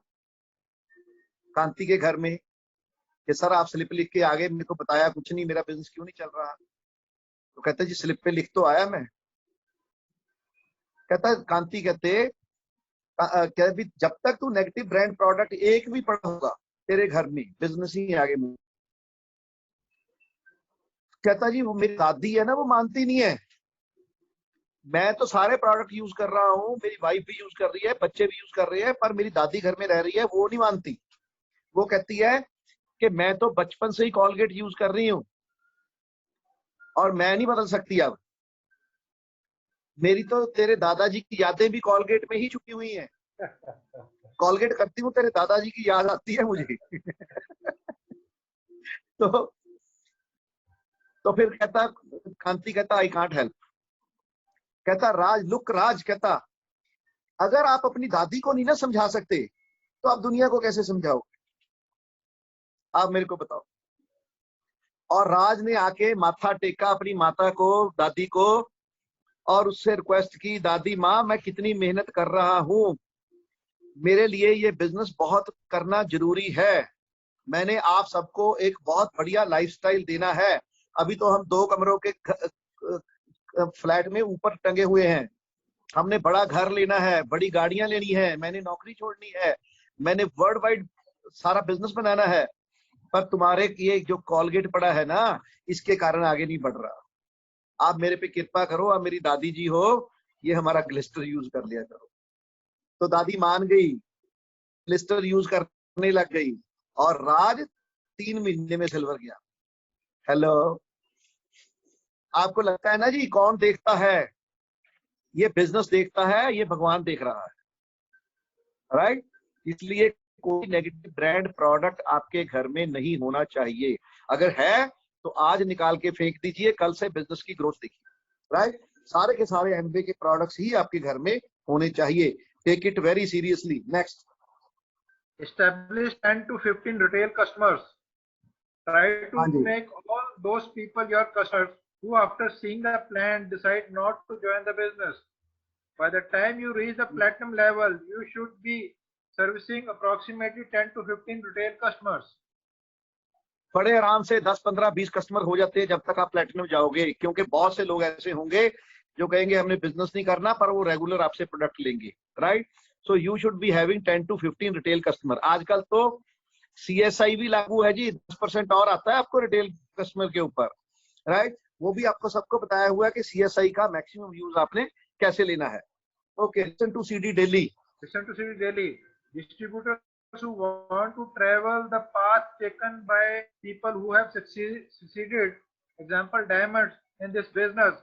कांति के घर में कि सर आप स्लिप लिख के आगे, मेरे को बताया कुछ नहीं, मेरा बिजनेस क्यों नहीं चल रहा। तो कहते जी स्लिप पे लिख तो आया मैं। कहता कांति कहते क्या भी जब तक तू नेगेटिव ब्रांड प्रोडक्ट एक भी पड़ा होगा तेरे घर में, बिजनेस ही आगे मूव। कहता जी वो मेरी दादी है ना, वो मानती नहीं है। मैं तो सारे प्रोडक्ट यूज कर रहा हूँ, मेरी वाइफ भी यूज कर रही है, बच्चे भी यूज कर रहे हैं, पर मेरी दादी घर में रह रही है, वो नहीं मानती। वो कहती है कि मैं तो बचपन से ही कॉलगेट यूज कर रही हूँ और मैं नहीं बदल सकती। अब मेरी तो तेरे दादाजी की यादें भी कॉलगेट में ही छुपी हुई हैं। कॉलगेट करती हूँ, तेरे दादाजी की याद आती है मुझे। तो फिर कहता कांति कहता आई कांट हेल्प। कहता राज लुक राज, कहता अगर आप अपनी दादी को नहीं ना समझा सकते तो आप दुनिया को कैसे समझाओगे, आप मेरे को बताओ। और राज ने आके माथा टेका अपनी माता को, दादी को, और उससे रिक्वेस्ट की, दादी माँ मैं कितनी मेहनत कर रहा हूँ, मेरे लिए ये बिजनेस बहुत करना जरूरी है, मैंने आप सबको एक बहुत बढ़िया लाइफस्टाइल देना है। अभी तो हम 2 कमरों के फ्लैट में ऊपर टंगे हुए हैं, हमने बड़ा घर लेना है, बड़ी गाड़ियां लेनी है, मैंने नौकरी छोड़नी है, मैंने वर्ल्ड वाइड सारा बिजनेस बनाना है, पर तुम्हारे ये जो कॉलगेट पड़ा है ना, इसके कारण आगे नहीं बढ़ रहा। आप मेरे पे कृपा करो, आप मेरी दादी जी हो, ये हमारा ग्लिस्टर यूज कर लिया करो। तो दादी मान गई, ग्लिस्टर यूज करने लग गई और राज 3 महीने में सिल्वर गया। हेलो, आपको लगता है ना जी कौन देखता है, ये बिजनेस देखता है, ये भगवान देख रहा है, राइट। इसलिए कोई नेगेटिव ब्रांड प्रोडक्ट आपके घर में नहीं होना चाहिए। अगर है तो आज निकाल के फेंक दीजिए, कल से बिजनेस की ग्रोथ देखिए, राइट। सारे के सारे एमबे के प्रोडक्ट्स ही आपके घर में होने चाहिए। Take it very seriously. Next. establish 10 to 15 retail customers. Try हाँ to जी, make all those people your customers who, after seeing the plan, decide not to join the business. By the time you reach the platinum level, you should be servicing approximately 10 to 15 retail customers. बड़े आराम से 10, 15, 20 customer हो जाते हैं जब तक आप platinum जाओगे, क्योंकि बहुत से लोग ऐसे होंगे जो कहेंगे हमने बिजनेस नहीं करना, पर वो रेगुलर आपसे प्रोडक्ट लेंगे, right? So you should be having 10 to 15 retail customer. आजकल तो CSI भी लागू है जी, 10% और आता है आपको रिटेल कस्टमर के ऊपर, राइट? वो भी आपको सबको बताया हुआ है कि CSI का मैक्सिमम यूज आपने कैसे लेना है। Okay, listen to CD daily. Listen to CD daily. Distributors who want to travel the path taken by people who have succeeded, example diamonds in this business,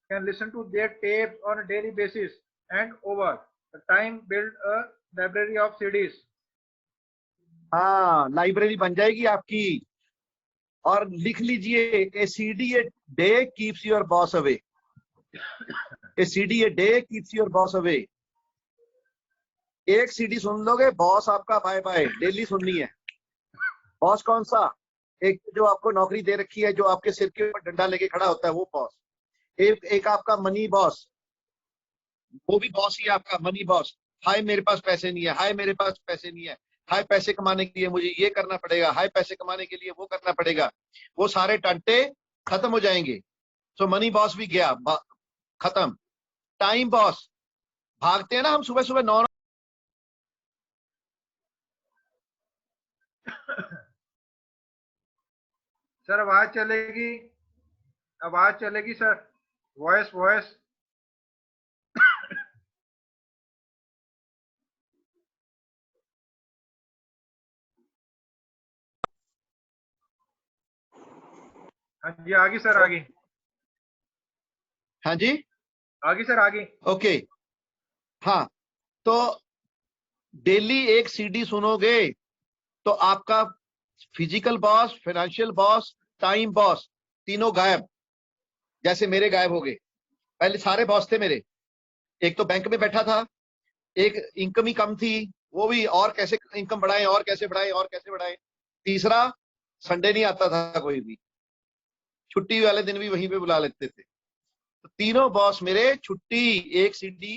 can listen to their tapes on a daily basis and over the time build a library of CDs. हाँ, library बन जाएगी आपकी। और लिख लीजिए, ए CD a day keeps your boss away. A CD a day keeps your boss away. एक CD सुन लोगे, boss आपका बाय बाय, डेली सुननी है। बॉस कौन सा? एक जो आपको नौकरी दे रखी है, जो आपके सिर के ऊपर डंडा लेके खड़ा होता है, वो बॉस। एक आपका मनी बॉस, वो भी बॉस ही है आपका, मनी बॉस। हाय मेरे पास पैसे नहीं है, हाय मेरे पास पैसे नहीं है, हाय पैसे कमाने के लिए मुझे ये करना पड़ेगा, हाय पैसे कमाने के लिए वो करना पड़ेगा। वो सारे टंटे खत्म हो जाएंगे। सो मनी बॉस भी गया, खत्म। टाइम बॉस, भागते हैं ना हम सुबह सुबह 9। सर आवाज चलेगी सर, वॉइस वॉइस। हाँ जी, आगे सर, आगे हाँ जी, आगे सर, आगे। ओके। हाँ, तो डेली एक CD सुनोगे तो आपका physical boss, financial boss, time boss, तीनों गायब। जैसे मेरे गायब हो गए। पहले सारे बॉस थे मेरे। एक तो बैंक में बैठा था, एक इनकम ही कम थी, वो भी और कैसे इनकम बढ़ाएं, और कैसे बढ़ाएं, और कैसे बढ़ाएं। तीसरा, संडे नहीं आता था कोई भी, छुट्टी वाले दिन भी वहीं पे बुला लेते थे। तो तीनों बॉस मेरे छुट्टी, एक CD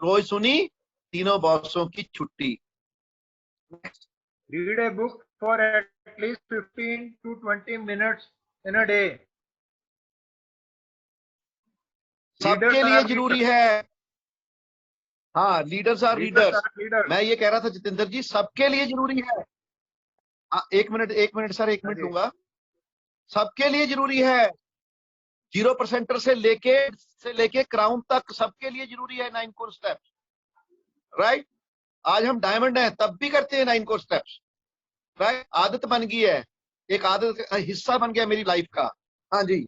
रोज सुनी, तीनों बॉसों की छुट्टी। Read a book for at least 15 to 20 minutes in a day. Leaders सबके लिए are जरूरी leaders. है। हाँ, leaders are Leaders readers. are leaders. मैं ये कह रहा था जितेंद्र जी, सबके लिए जरूरी है। एक मिनट सर, एक हाँ मिनट जी। दूंगा। सबके लिए जरूरी है। 0% से लेके क्राउन तक सबके लिए जरूरी है 9 कोर स्टेप्स, राइट? आज हम डायमंड हैं तब भी करते हैं 9 कोर स्टेप्स, राइट? आदत बन गई है, एक आदत का हिस्सा बन गया मेरी लाइफ का। हाँ जी।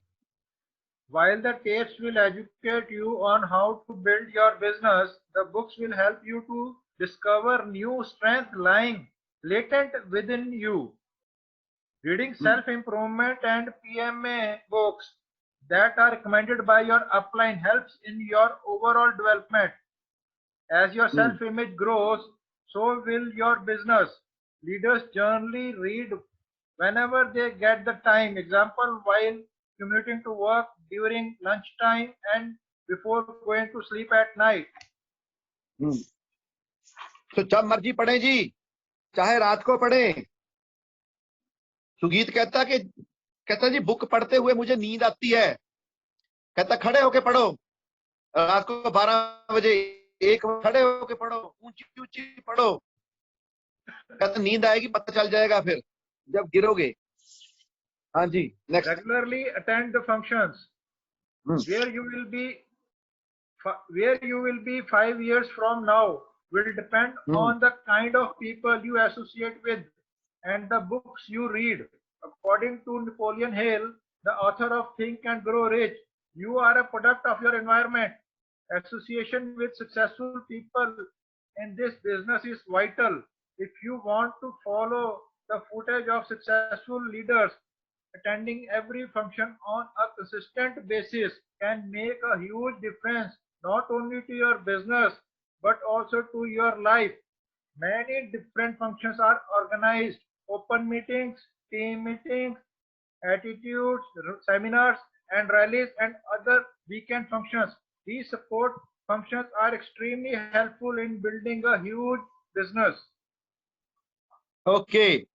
While the tapes will educate you on how to build your business, the books will help you to discover new strength lying latent within you. Reading self-improvement and PMA books that are recommended by your upline helps in your overall development. As your self-image grows, so will your business. Leaders generally read whenever they get the time. Example, while commuting to work, during lunchtime, and before going to sleep at night. तो जब मर्जी पढ़े जी, चाहे रात को पढ़े। सुगीत कहता जी, book पढ़ते हुए मुझे नींद आती है। कहता खड़े होके पढ़ो, रात को 12 बजे, 1 खड़े होके पढ़ो, ऊंची ऊंची पढ़ो। कहता नींद आएगी, पता चल जाएगा फिर जब गिरोगे। हाँ जी, next. Regularly attend the functions where you will be 5 years from now will depend on the kind of people you associate with and the books you read. According to Napoleon Hill, the author of Think and Grow Rich, you are a product of your environment. Association with successful people in this business is vital. If you want to follow the footage of successful leaders, attending every function on a consistent basis can make a huge difference not only to your business but also to your life. Many different functions are organized: open meetings, team meetings, attitudes, seminars, and rallies, and other weekend functions. These support functions are extremely helpful in building a huge business. Okay.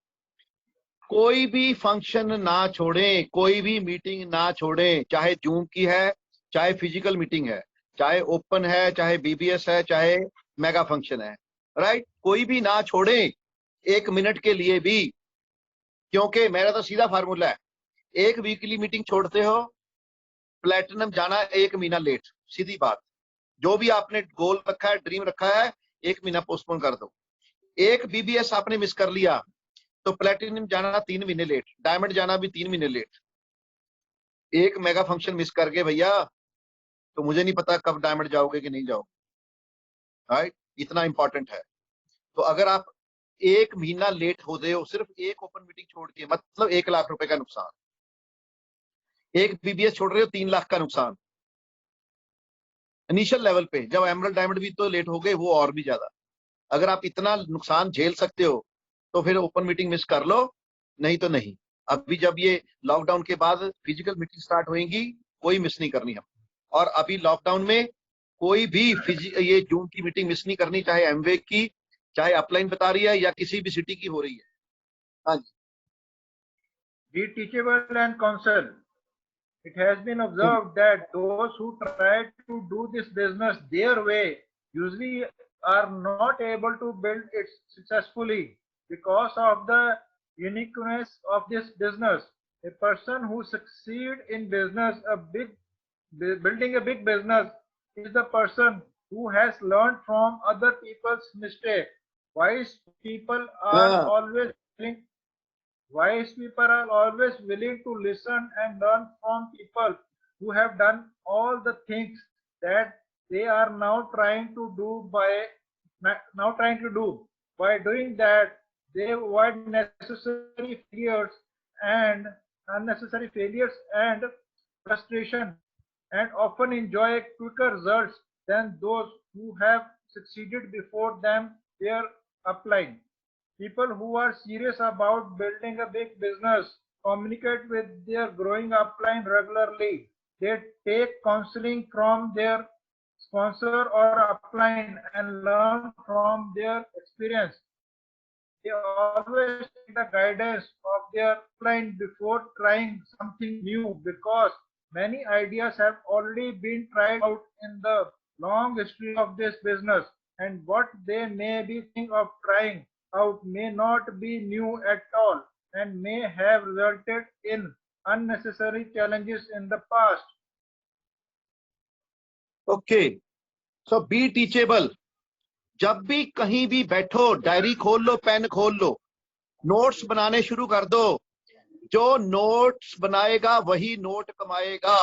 कोई भी function ना छोड़ें, कोई भी meeting ना छोड़ें, चाहे zoom की है, चाहे फिजिकल मीटिंग है, चाहे ओपन है, चाहे बीबीएस है, चाहे मेगा फंक्शन है, राइट? कोई भी ना छोड़ें 1 मिनट के लिए भी, क्योंकि मेरा तो सीधा फार्मूला है, एक वीकली मीटिंग छोड़ते हो, प्लेटिनम जाना 1 महीना लेट, सीधी बात। जो भी आपने गोल रखा है, ड्रीम रखा है, 1 महीना पोस्टपोन कर दो। एक बीबीएस आपने मिस कर लिया तो प्लेटिनम जाना 3 महीने लेट, डायमंड जाना भी 3 महीने लेट। एक मेगा फंक्शन मिस करके भैया तो मुझे नहीं पता कब डायमंड जाओगे कि नहीं जाओगे, राइट? इतना इंपॉर्टेंट है। तो अगर आप 1 महीना लेट हो गए हो सिर्फ एक ओपन मीटिंग छोड़ के, मतलब 1 लाख रुपए का नुकसान। एक बीबीएस छोड़ रहे हो 3 लाख का नुकसान इनिशियल लेवल पे। जब एमरल्ड डायमंड भी तो लेट हो गए, वो और भी ज्यादा। अगर आप इतना नुकसान झेल सकते हो तो फिर ओपन मीटिंग मिस कर लो, नहीं तो नहीं। अभी जब ये लॉकडाउन के बाद फिजिकल मीटिंग स्टार्ट होएंगी, कोई मिस नहीं करनी हम। और अभी लॉकडाउन में कोई भी ये जूम की मीटिंग मिस नहीं करनी, चाहे एमवे की, चाहे अपलाइन बता रही है या किसी भी सिटी की हो रही है। हाँ जी। Be teachable and counsel. It has been observed that those who try to do this business their way usually are not able to build it successfully because of the uniqueness of this business. A person who succeeds in business, building a big business, is the person who has learned from other people's mistakes. Wise people are हाँ, always willing Wise people are always willing to listen and learn from people who have done all the things that they are now trying to do. By doing that, they avoid necessary failures and unnecessary failures and frustration, and often enjoy quicker results than those who have succeeded before them their upline. People who are serious about building a big business communicate with their growing upline regularly. They take counseling from their sponsor or upline and learn from their experience. They always take the guidance of their upline before trying something new because many ideas have already been tried out in the long history of this business, and what they may be thinking of trying out may not be new at all and may have resulted in unnecessary challenges in the past. Okay. So be teachable. जब भी कहीं भी बैठो, diary खोल लो, pen खोल लो, notes बनाने शुरू कर दो। जो नोट्स बनाएगा वही नोट कमाएगा।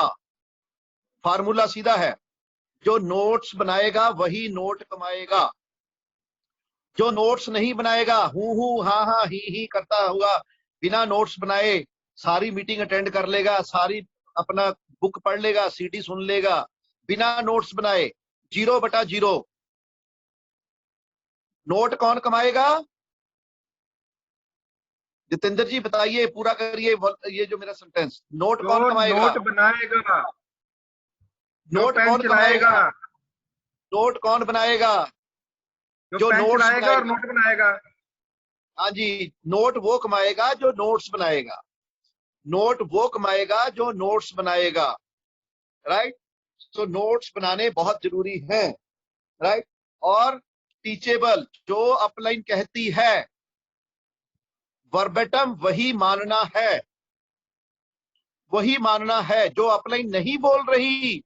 फार्मूला सीधा है, जो नोट्स बनाएगा वही नोट कमाएगा। जो नोट्स नहीं बनाएगा, हूं हाँ हाँ ही करता हुआ बिना नोट्स बनाए सारी मीटिंग अटेंड कर लेगा, सारी अपना बुक पढ़ लेगा, सीडी सुन लेगा, बिना नोट्स बनाए 0/0। नोट कौन कमाएगा? जितेंद्र जी बताइए, पूरा करिए ये जो मेरा सेंटेंस। नोट कौन जो कमाएगा? नोट बनाएगा, जो नोट पेन कौन चलाएगा, कमाएगा? नोट कौन बनाएगा? जो जो पेन नोट्स चलाएगा और बनाएगा। नोट बनाएगा। हाँ जी, नोट वो कमाएगा जो नोट्स बनाएगा। नोट वो कमाएगा जो नोट्स बनाएगा, राइट? तो नोट्स बनाने बहुत जरूरी हैं, राइट? और टीचेबल, जो अपलाइन कहती है वर्बेटम वही मानना है, वही मानना है। जो अपलाइन नहीं बोल रही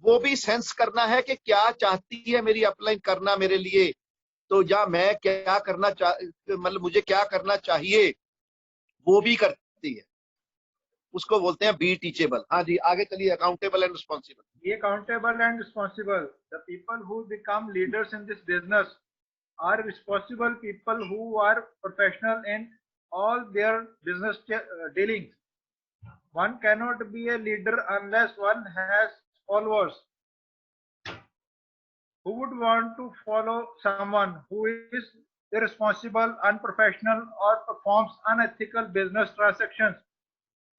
वो भी सेंस करना है कि क्या चाहती है मेरी अपलाइन करना मेरे लिए, तो या मैं क्या करना मतलब मुझे क्या करना चाहिए, वो भी करती है। उसको बोलते हैं बी टीचेबल। हाँ जी, आगे चलिए। Accountable and responsible. Be accountable and responsible. The people who become leaders in this business are responsible people who are professional in all their business dealings. One cannot be a leader unless one has followers. Who would want to follow someone who is irresponsible, unprofessional, or performs unethical business transactions.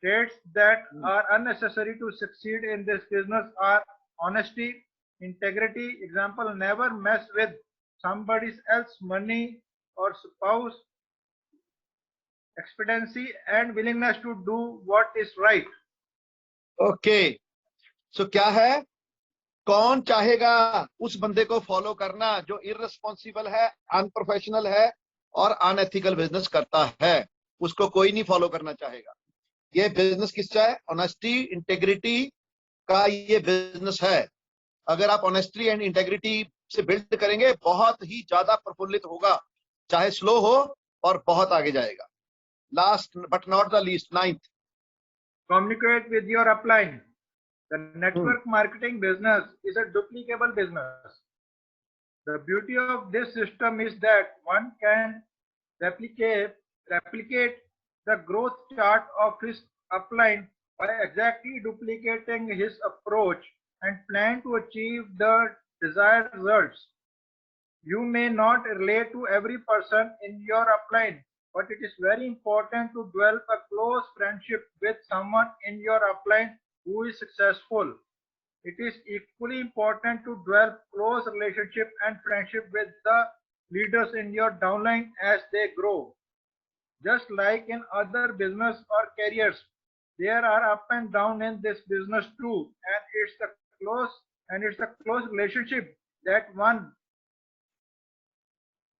Traits that are unnecessary to succeed in this business are honesty, integrity, example, never mess with somebody else's money or spouse, expediency, and willingness to do what is right. Okay, so क्या है, कौन चाहेगा उस बंदे को follow करना जो irresponsible है, अनप्रोफेशनल है और अनएथिकल बिजनेस करता है? उसको कोई नहीं फॉलो करना चाहेगा। ये बिजनेस किसका है? ऑनेस्टी, इंटेग्रिटी का ये बिजनेस है। अगर आप ऑनेस्टी एंड इंटेग्रिटी से बिल्ड करेंगे, बहुत ही ज्यादा प्रफुल्लित होगा, चाहे स्लो हो और बहुत आगे जाएगा। Last but not the least, 9th, Communicate with your upline. The network marketing business is a duplicable business. The beauty of this system is that one can replicate the growth chart of his upline by exactly duplicating his approach and plan to achieve the desired results. You may not relate to every person in your upline, but it is very important to develop a close friendship with someone in your upline who is successful. It is equally important to develop close relationship and friendship with the leaders in your downline as they grow. Just like in other business or careers, there are up and down in this business too, and it's the close relationship that one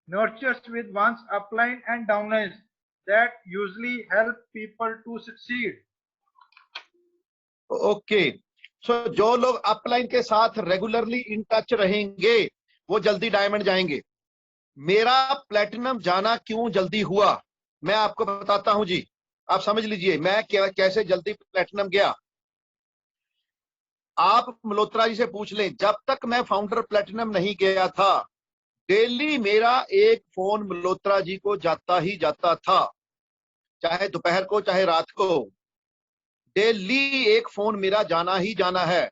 nurtures with one's upline and downlines that usually help people to succeed. Okay, so जो लोग upline के साथ regularly in touch रहेंगे वो जल्दी diamond जाएंगे। मेरा platinum जाना क्यों जल्दी हुआ, मैं आपको बताता हूं जी, आप समझ लीजिए मैं कैसे जल्दी प्लेटिनम गया। आप मल्होत्रा जी से पूछ लें, जब तक मैं फाउंडर प्लेटिनम नहीं गया था, डेली मेरा एक फोन मल्होत्रा जी को जाता ही जाता था, चाहे दोपहर को चाहे रात को, डेली एक फोन मेरा जाना ही जाना है।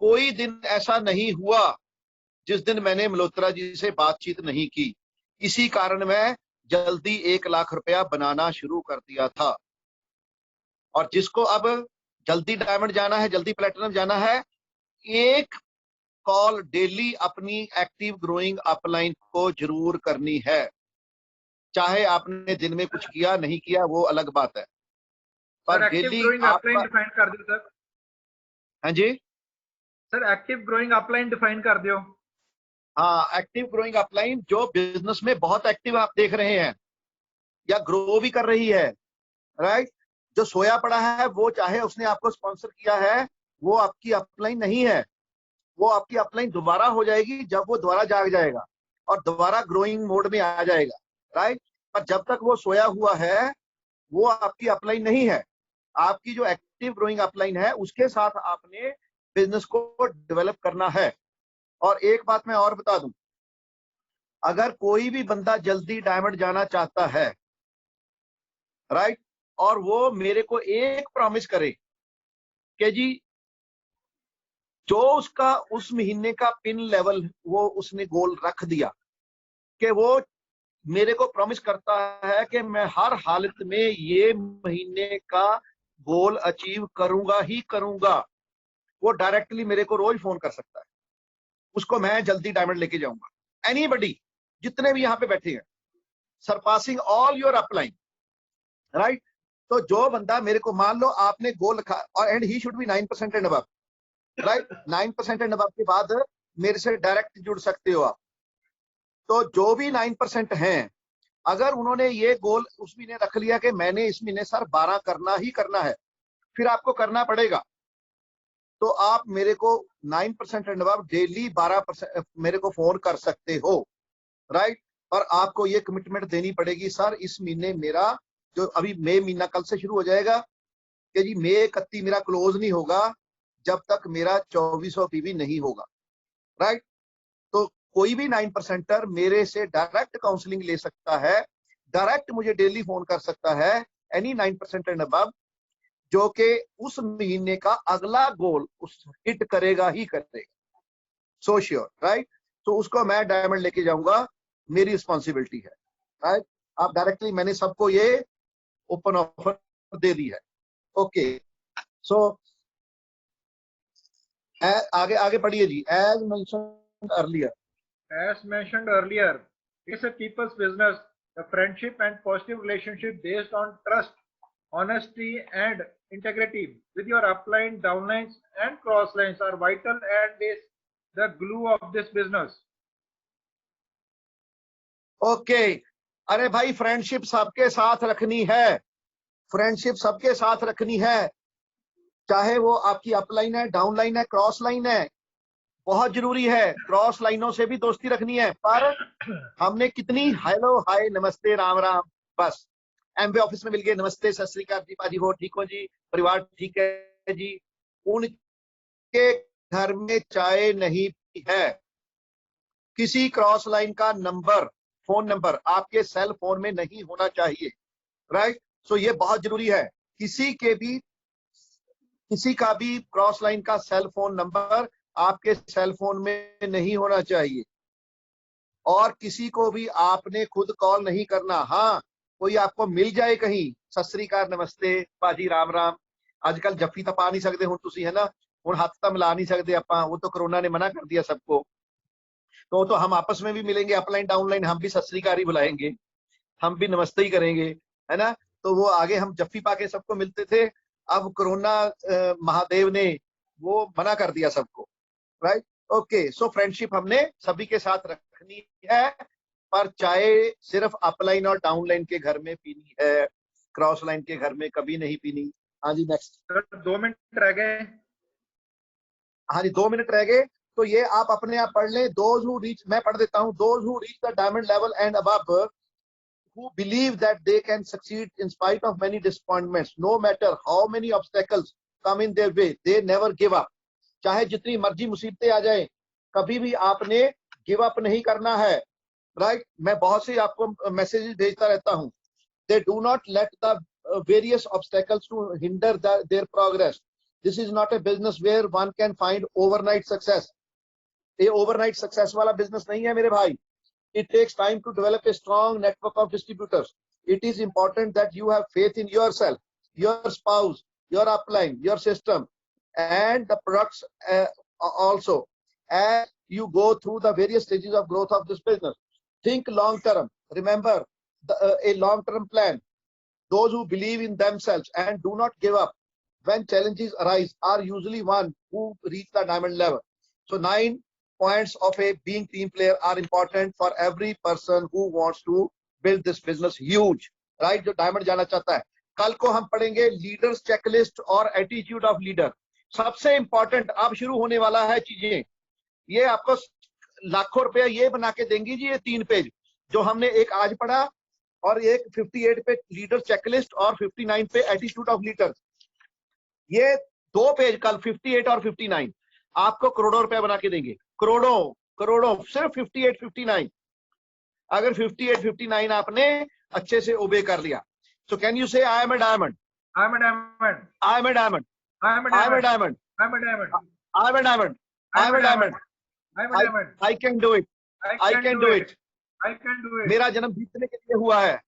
कोई दिन ऐसा नहीं हुआ जिस दिन मैंने मल्होत्रा जी से बातचीत नहीं की। इसी कारण मैं जल्दी 1 लाख रुपया बनाना शुरू कर दिया था। और जिसको अब जल्दी डायमंड जाना है, जल्दी प्लेटिनम जाना है, एक कॉल डेली अपनी एक्टिव ग्रोइंग अपलाइन को जरूर करनी है। चाहे आपने दिन में कुछ किया नहीं किया वो अलग बात है, पर डेली अपलाइन डिफाइन कर दो सर। हाँ जी sir, active growing upline define कर दो। हाँ, एक्टिव ग्रोइंग अपलाइन जो बिजनेस में बहुत एक्टिव आप देख रहे हैं या ग्रो भी कर रही है, राइट। जो सोया पड़ा है वो, चाहे उसने आपको स्पॉन्सर किया है, वो आपकी अपलाइन नहीं है। वो आपकी अपलाइन दोबारा हो जाएगी जब वो दोबारा जाग जाएगा और दोबारा ग्रोइंग मोड में आ जाएगा, राइट। पर जब तक वो सोया हुआ है वो आपकी अपलाइन नहीं है। आपकी जो एक्टिव ग्रोइंग अपलाइन है उसके साथ आपने बिजनेस को डेवलप करना है। और एक बात मैं और बता दूं, अगर कोई भी बंदा जल्दी डायमंड जाना चाहता है, राइट, और वो मेरे को एक प्रॉमिस करे कि जी जो उसका उस महीने का पिन लेवल वो उसने गोल रख दिया, कि वो मेरे को प्रॉमिस करता है कि मैं हर हालत में ये महीने का गोल अचीव करूंगा ही करूंगा, वो डायरेक्टली मेरे को रोज फोन कर सकता है। उसको मैं जल्दी डायमंड लेके जाऊंगा। एनीबडी, जितने भी यहाँ पे बैठे हैं, surpassing all your upline, right. तो जो बंदा मेरे को, मान लो आपने गोल रखा और and he should be 9% and above, right. 9% and above के बाद मेरे से डायरेक्ट जुड़ सकते हो आप। तो जो भी 9% हैं, अगर उन्होंने ये गोल उस महीने रख लिया कि मैंने इस महीने सर 12 करना ही करना है, फिर आपको करना पड़ेगा। तो आप मेरे को 9% एंड अबव डेली 12% मेरे को फोन कर सकते हो, राइट। और आपको ये कमिटमेंट देनी पड़ेगी, सर इस महीने मेरा, जो अभी मई महीना कल से शुरू हो जाएगा, कि जी मई 31 मेरा क्लोज नहीं होगा जब तक मेरा 2400 पीवी नहीं होगा, राइट। तो कोई भी 9%er मेरे से डायरेक्ट काउंसलिंग ले सकता है, डायरेक्ट मुझे डेली फोन कर सकता है, एनी 9% एंड अबव, जो कि उस महीने का अगला गोल उस हिट करेगा ही करेगा, सो श्योर, राइट। तो उसको मैं डायमंड लेके जाऊंगा, मेरी रिस्पॉन्सिबिलिटी है। राइट, आप डायरेक्टली, मैंने सबको ये ओपन ऑफर दे दी है। ओके, सो आगे आगे पढ़िए जी। As mentioned earlier, As mentioned earlier, it's a people's business. The friendship and positive relationship based on trust, honesty, and integrity with your upline, downlines, and crosslines are vital and is the glue of this business. Okay. अरे भाई, friendship सबके साथ रखनी है, friendship सबके साथ रखनी है, चाहे वो आपकी अपलाइन है, डाउनलाइन है, क्रॉस लाइन है, बहुत जरूरी है। क्रॉस लाइनों से भी दोस्ती रखनी है, पर हमने कितनी हेलो हाय नमस्ते राम राम, बस एमबी ऑफिस में मिल गए, नमस्ते सत श्री अकाल जी, पाजी हो ठीक हो जी, परिवार ठीक है जी, उनके घर में चाय नहीं पी है। किसी क्रॉस लाइन का नंबर, फोन नंबर आपके सेल फोन में नहीं होना चाहिए, राइट। सो ये बहुत जरूरी है। किसी का भी क्रॉस लाइन का सेल फोन नंबर आपके सेल फोन में नहीं होना चाहिए, और किसी को भी आपने खुद कॉल नहीं करना। हाँ, कोई आपको मिल जाए कहीं, सत श्री अकाल नमस्ते पाजी राम राम, आजकल जफ्फी तो पा नहीं सकते हुण तुसी, है ना, हुण हथ तो मिला नहीं सकते आपां, वो तो कोरोना ने मना कर दिया सबको, तो हम आपस में भी मिलेंगे, अपलाइन डाउनलाइन, हम भी सत श्री अकाल ही बुलाएंगे, हम भी नमस्ते ही करेंगे, है ना। तो वो आगे हम जफ्फी पाके सबको मिलते थे, अब कोरोना महादेव ने वो मना कर दिया सबको, राइट। ओके, सो फ्रेंडशिप हमने सभी के साथ रखनी है, पर चाय सिर्फ अपलाइन और डाउनलाइन के घर में पीनी है, क्रॉस लाइन के घर में कभी नहीं पीनी। हाँ जी, नेक्स्ट। सर 2 मिनट रह गए। हाँ जी, 2 मिनट रह गए, तो ये आप अपने आप पढ़ लें। दोज हु रीच, मैं पढ़ देता हूँ, those who reach the diamond level and above, who believe that they can succeed in spite of many disappointments, no matter how many obstacles come in their way, they never give up. चाहे जितनी मर्जी मुसीबतें आ जाए, कभी भी आपने give up नहीं करना है, राइट। मैं बहुत से आपको मैसेजेस भेजता रहता हूँ। They do not let the various obstacles to hinder their progress. This is not a business where one can find overnight success. ये overnight success वाला business नहीं है मेरे भाई। It takes time to develop a strong network of distributors. It is important that you have faith in yourself, your spouse, your upline, your system, and the products also, as you go through the various stages of growth of this business. Think long term. Remember a long term plan. Those who believe in themselves and do not give up when challenges arise are usually one who reach the diamond level. So 9 points of a being team player are important for every person who wants to build this business huge, right, जो diamond जाना चाहता है। कल को हम पढ़ेंगे leaders checklist और attitude of leader. सबसे इंपॉर्टेंट अब शुरू होने वाला है चीजें, ये आपको लाखों रुपया ये बना के देंगी जी, ये 3 पेज जो हमने एक आज पढ़ा, और एक 58 पे लीडर चेकलिस्ट और 59 पे एटीट्यूड ऑफ लीडर। ये 2 पेज कल 58 और 59 आपको करोड़ों रुपया बना के देंगे, करोड़ों सिर्फ 58 59। अगर 58 59 आपने अच्छे से ओबे कर लिया, सो can you say I am a diamond, I am a diamond, I am a diamond, I am a I am a diamond, diamond, I am a diamond, I am a diamond, I am a diamond, I can do it, I can do it, I can do it. मेरा जन्म जीतने के लिए हुआ है,